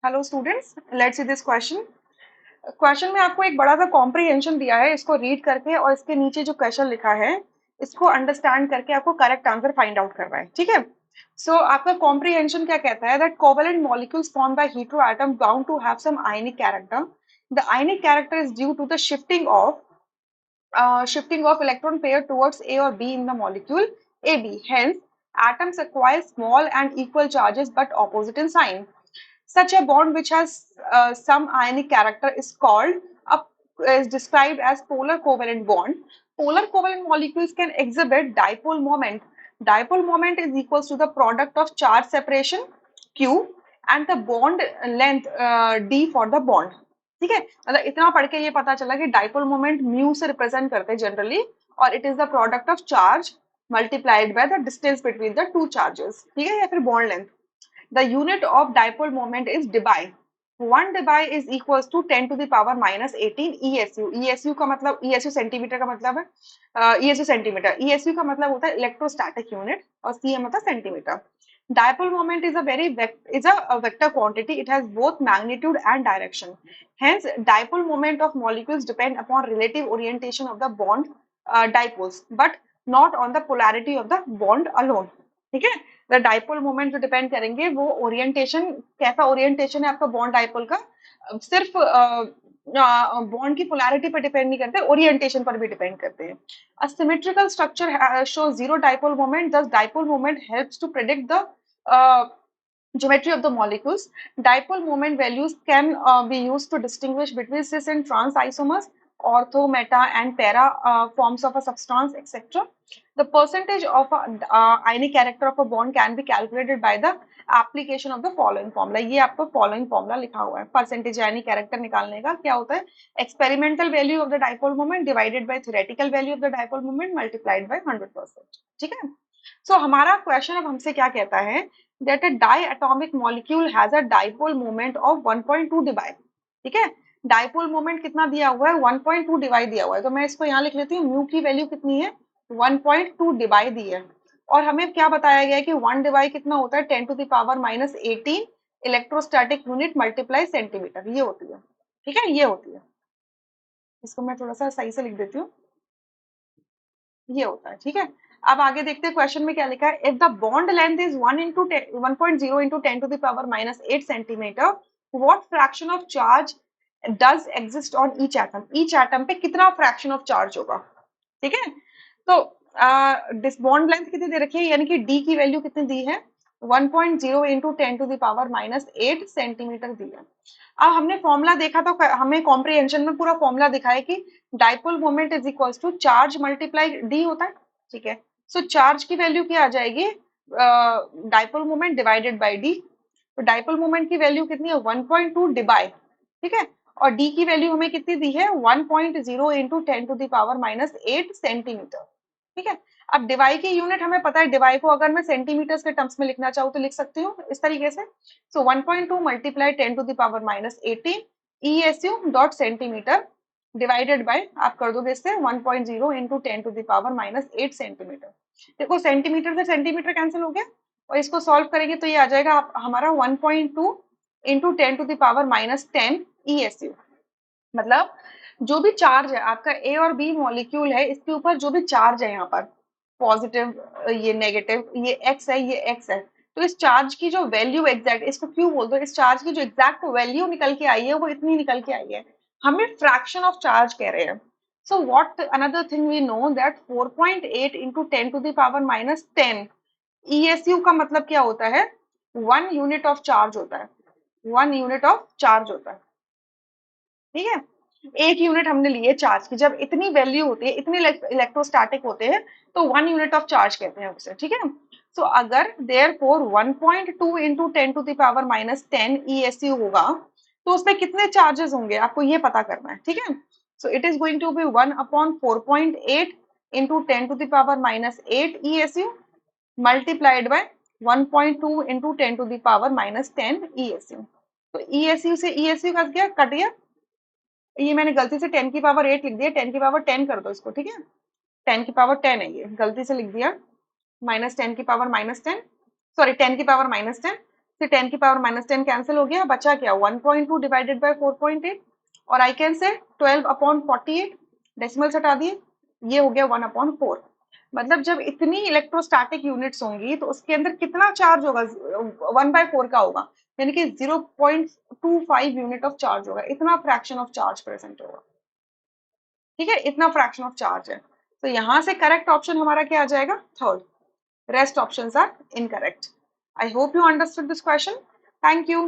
Hello students, let's see this question. Question में आपको एक बड़ा सा कॉम्प्रिहेंशन दिया है, इसको रीड करके और इसके नीचे जो क्वेश्चन लिखा है इसको अंडरस्टैंड करके आपको करेक्ट आंसर फाइंड आउट करना है। ठीक है। सो आपका कॉम्प्रिहेंशन क्या कहता है that covalent molecules form by hetero atom bound to have some ionic character. The ionic character is due to the shifting of electron pair towards A or B in the molecule AB. Hence, atoms acquire small and equal charges but opposite in sign. Such a bond which has some ionic character is described as polar covalent bond. Polar covalent molecules can exhibit dipole moment. Dipole moment is equals to the product of charge separation Q and the bond length D for the bond. ठीक है, मतलब इतना पढ़ के ये पता चला कि डाइपोल मोमेंट म्यू से रिप्रेजेंट करते हैं जनरली, और it is the product of charge multiplied by the distance between the two charges. ठीक है, या फिर bond length. The unit of dipole moment is debye. 1 debye is equals to 10 to the power minus 18 ESU. ESU का मतलब ESU centimetre का मतलब है ESU centimetre. ESU का मतलब होता है इलेक्ट्रोस्टैटिक यूनिट और CM मतलब centimetre. Dipole moment is a vector quantity. It has both magnitude and direction. Hence, dipole moment of molecules depend upon relative orientation of the bond dipoles, but not on the polarity of the bond alone. ठीक है, the dipole moment जो depend करेंगे वो orientation, कैसा orientation है आपका bond dipole का, सिर्फ बॉन्ड की पोलैरिटी पर डिपेंड नहीं करते, ओरिएंटेशन पर भी डिपेंड करते हैं। A symmetrical structure show zero dipole moment, thus dipole moment helps to predict the geometry of the molecules. Dipole moment values can be used to distinguish between cis and trans isomers, ortho, meta and para forms of a substance, etc. The percentage of ionic character of a bond can be calculated by the application of the following formula. ये आपको following formula लिखा हुआ है percentage ionic character निकालने का। क्या होता है? Experimental value of the dipole moment divided by theoretical value of the dipole moment multiplied by 100%. ठीक है। So हमारा क्वेश्चन अब हमसे क्या कहता है that a diatomic molecule has a dipole moment of 1.2 debye. ठीक है, डाइपोल मोमेंट कितना दिया हुआ है 1.2 डिवाई दिया हुआ है, तो मैं इसको यहाँ लिख लेती हूँ। म्यू की वैल्यू कितनी है 1.2 डिवाई दी है, और हमें क्या बताया गया है कि 1 डिवाई कितना होता है 10 to the power minus 18 electrostatic unit multiply centimetre, ये होती है। ठीक है, ये होती है। इसको मैं थोड़ा सा सही से लिख देती हूँ, ये होता है। ठीक है, अब आगे देखते हैं क्वेश्चन में क्या लिखा है। If the bond length is 1.0 into 10 to the power minus 8 centimetre, what fraction of charge does exist on each atom. Each atom पे कितना फ्रैक्शन ऑफ चार्ज होगा। ठीक है, तो दिस बॉन्ड लेंथ कितनी दे रखी है, यानी कि डी की वैल्यू कितनी दी है 1.0 into 10 to the power minus 8 centimetre दी है। अब हमने फॉर्मूला देखा तो हमें कॉम्प्रिहेंशन में पूरा फॉर्मूला दिखा है कि dipole moment is equals to charge multiply d होता है। ठीक है, सो चार्ज की वैल्यू क्या आ जाएगी dipole moment divided by D. तो डाइपोल मोमेंट की वैल्यू कितनी है 1.2 डिबाई। ठीक है, और डी की वैल्यू हमें कितनी दी है 1.0 into 10 to the power minus 8 centimetre. ठीक है, अब डिवाई की यूनिट हमें पता है, डिवाई को अगर मैं सेंटीमीटर्स के टर्म्स में लिखना चाहूँ तो लिख सकती हूँ इस तरीके से। So 1.2 multiply 10 to the power minus 18 ESU dot centimetre divided by, आप कर दोगे इससे 1.0 into 10 to the power minus 8 centimetre. देखो सेंटीमीटर से सेंटीमीटर कैंसिल हो गया, और इसको सॉल्व करेंगे तो ये आ जाएगा हमारा 1.2 into 10 to the power minus 10 ESU। मतलब जो भी चार्ज है आपका ए और बी मॉलिक्यूल है, इसके ऊपर जो भी चार्ज है यहाँ पर पॉजिटिव, ये नेगेटिव, ये एक्स है, ये एक्स है, तो इस चार्ज की जो वैल्यू एग्जैक्ट, इसको क्यों बोलते हैं, इस चार्ज की जो एग्जैक्ट वैल्यू निकल के आई है वो इतनी निकल के आई है। हमें फ्रैक्शन ऑफ चार्ज कह रहे हैं। So what another thing we know that 4.8 into 10 to the power minus 10 ESU का मतलब क्या होता है 1 यूनिट ऑफ चार्ज होता है। 1 यूनिट ऑफ चार्ज होता है। ठीक है, एक यूनिट हमने लिए चार्ज की, जब इतनी वैल्यू होती है, इतने इलेक्ट्रोस्टैटिक होते हैं तो 1 यूनिट ऑफ चार्ज कहते हैं उसे। ठीक है, सो अगर therefore 1.2 into 10 to the power minus 10 ESU होगा तो उसमें कितने चार्जेस होंगे आपको ये पता करना है। ठीक है, so it is going to be 1/4.8 into 10 to the power minus 8 ESU multiplied by 1.2 into 10 to the power minus 10 ESU। तो ESU से ESU का क्या कट गया, ये मैंने गलती से 10 की पावर 8 लिख दिया, 10 की पावर 10 कर दो इसको। ठीक है, 10 की पावर 10 है, ये गलती से लिख दिया, माइनस 10 की पावर माइनस 10, सॉरी 10 की पावर माइनस 10, से 10 की पावर -10 कैंसिल हो गया, बचा क्या 1.2 डिवाइडेड बाय 4.8 और आई कैन से 12/48 डेसिमल्स हटा दिए, ये हो गया 1/4। मतलब जब इतनी इलेक्ट्रोस्टैटिक यूनिट्स होंगी तो उसके अंदर कितना चार्ज होगा, 1/4 का होगा, यानी कि 0.25 यूनिट ऑफ चार्ज होगा, इतना फ्रैक्शन ऑफ चार्ज प्रेजेंट होगा। ठीक है, इतना फ्रैक्शन ऑफ चार्ज है। तो यहाँ से करेक्ट ऑप्शन हमारा क्या आ जाएगा, third. Rest options are incorrect. I hope you understood this question. Thank you.